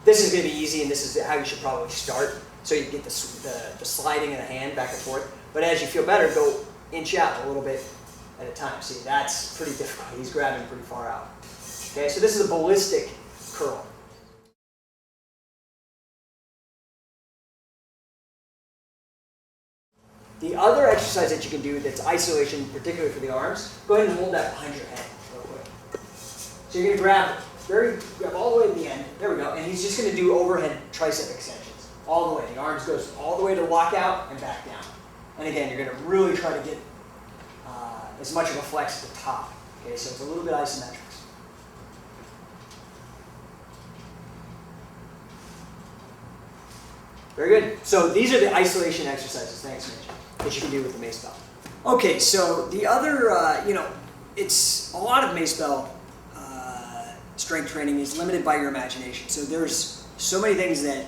This is going to be easy, and this is how you should probably start. So you get the sliding of the hand back and forth. But as you feel better, go inch out a little bit at a time. See, that's pretty difficult. He's grabbing pretty far out. Okay, so this is a ballistic curl. The other exercise that you can do that's isolation, particularly for the arms, go ahead and hold that behind your head real quick. So you're going to grab all the way to the end. There we go. And he's just going to do overhead tricep extensions all the way. The arms goes all the way to lockout and back down. And again, you're going to really try to get as much of a flex at the top. Okay, so it's a little bit isometric. Very good. So these are the isolation exercises, thanks Mitch, that you can do with the Mace Bell. Okay, so the other, it's a lot of Mace Bell strength training is limited by your imagination. So there's so many things that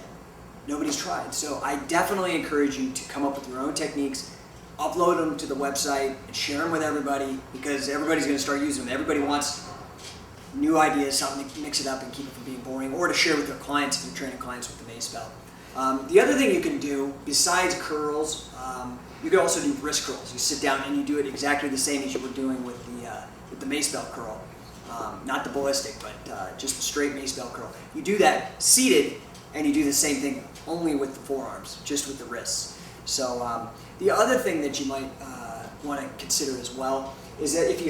nobody's tried. So I definitely encourage you to come up with your own techniques, upload them to the website, and share them with everybody, because everybody's going to start using them. Everybody wants new ideas, something to mix it up and keep it from being boring, or to share with their clients if you're training clients with the Mace Bell. The other thing you can do, besides curls, you can also do wrist curls. You sit down and you do it exactly the same as you were doing with the Mace Bell curl. Not the ballistic, but just the straight Mace Bell curl. You do that seated, and you do the same thing only with the forearms, just with the wrists. So the other thing that you might want to consider as well is that if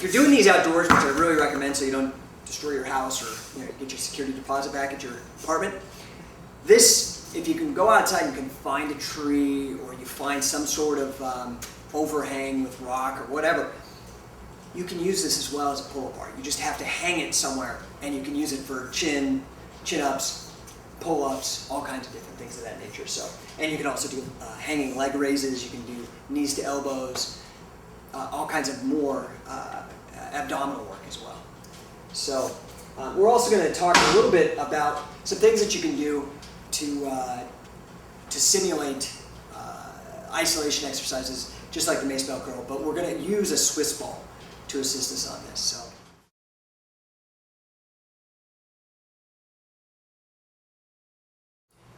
you're doing these outdoors, which I really recommend so you don't destroy your house or get your security deposit back at your apartment, if you can go outside and you can find a tree or you find some sort of overhang with rock or whatever, you can use this as well as a pull-apart. You just have to hang it somewhere, and you can use it for chin-ups, pull-ups, all kinds of different things of that nature. So, and you can also do hanging leg raises. You can do knees to elbows, all kinds of more abdominal work as well. So we're also going to talk a little bit about some things that you can do to simulate isolation exercises, just like the Mace Bell curl, but we're going to use a Swiss ball to assist us on this.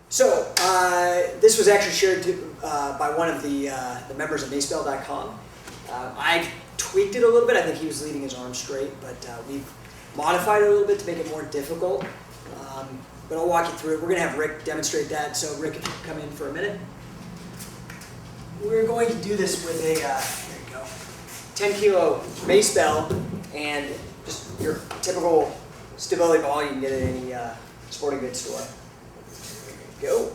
So this was actually shared by one of the members of macebell.com. I tweaked it a little bit. I think he was leaving his arm straight, but we've modified it a little bit to make it more difficult. But I'll walk you through it. We're going to have Rick demonstrate that. So Rick, if you come in for a minute. We're going to do this with a, there you go, 10 kilo Mace Bell and just your typical stability ball you can get at any sporting goods store. There you go.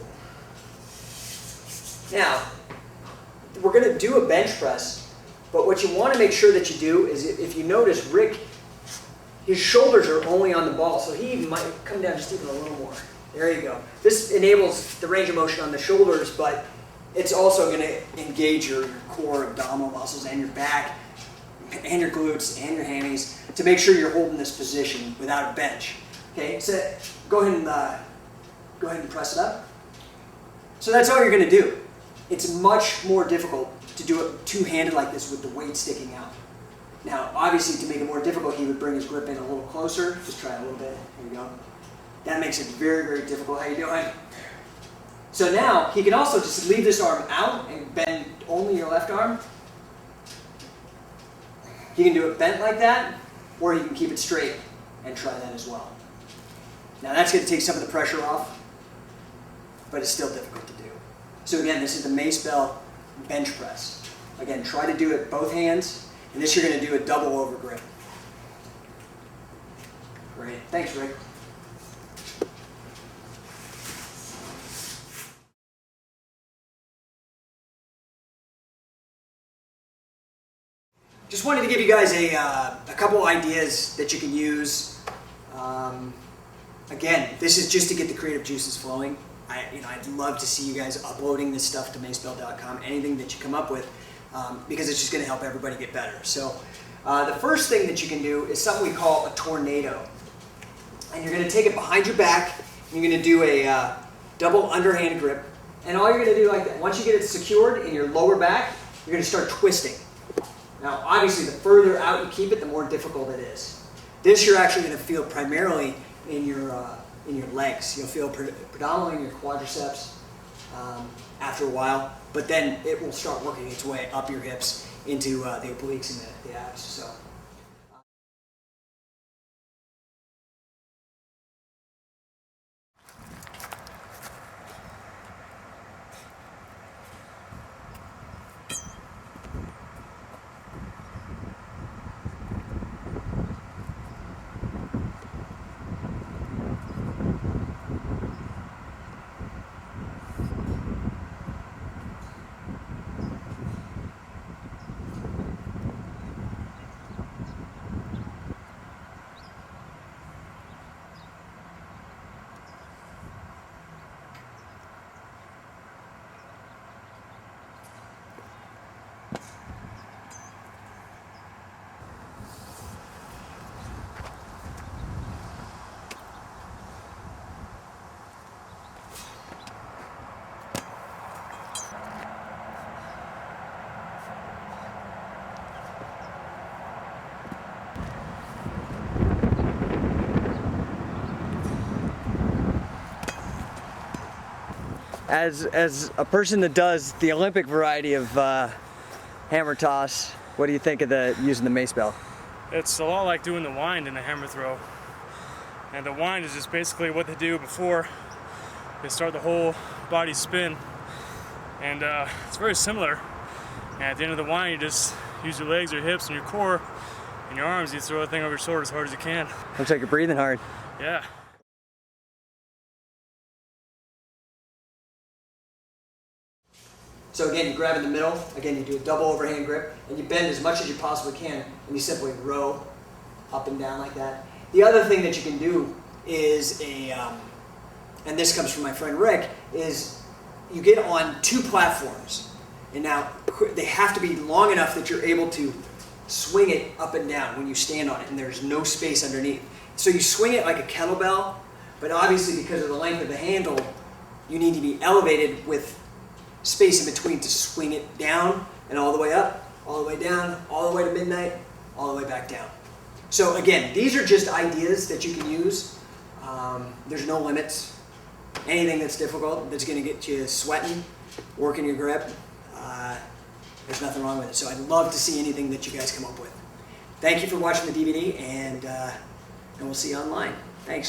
Now, we're going to do a bench press, but what you want to make sure that you do is, if you notice, Rick, his shoulders are only on the ball, so he might come down just even a little more. There you go. This enables the range of motion on the shoulders, but it's also going to engage your core abdominal muscles and your back and your glutes and your hammies to make sure you're holding this position without a bench. Okay, so go ahead and press it up. So that's all you're going to do. It's much more difficult to do it two-handed like this with the weight sticking out. Now, obviously, to make it more difficult, he would bring his grip in a little closer. Just try a little bit. Here we go. That makes it very, very difficult. How you doing? So now, he can also just leave this arm out and bend only your left arm. He can do it bent like that, or he can keep it straight and try that as well. Now, that's going to take some of the pressure off, but it's still difficult to do. So again, this is the Mace Bell bench press. Again, try to do it both hands. And this you're going to do a double over grip. Great. Thanks, Rick. Just wanted to give you guys a couple ideas that you can use. Again, this is just to get the creative juices flowing. I'd love to see you guys uploading this stuff to macebell.com, anything that you come up with. Because it's just going to help everybody get better. So the first thing that you can do is something we call a tornado. And you're going to take it behind your back, and you're going to do a double underhand grip. And all you're going to do like that, once you get it secured in your lower back, you're going to start twisting. Now, obviously, the further out you keep it, the more difficult it is. This you're actually going to feel primarily in your in your legs. You'll feel predominantly in your quadriceps after a while, but then it will start working its way up your hips into the obliques and the abs. So. As a person that does the Olympic variety of hammer toss, what do you think of using the Mace Bell? It's a lot like doing the wind in the hammer throw. And the wind is just basically what they do before they start the whole body spin. And it's very similar. And at the end of the wind, you just use your legs, your hips, and your core, and your arms. You throw the thing over your shoulder as hard as you can. Looks like you're breathing hard. Yeah. So again, you grab in the middle, again you do a double overhand grip, and you bend as much as you possibly can, and you simply row up and down like that. The other thing that you can do is and this comes from my friend Rick, is you get on two platforms, and now they have to be long enough that you're able to swing it up and down when you stand on it, and there's no space underneath. So you swing it like a kettlebell, but obviously because of the length of the handle, you need to be elevated with space in between to swing it down and all the way up, all the way down, all the way to midnight, all the way back down. So again, these are just ideas that you can use. There's no limits. Anything that's difficult, that's going to get you sweating, working your grip, there's nothing wrong with it. So I'd love to see anything that you guys come up with. Thank you for watching the DVD, and we'll see you online. Thanks.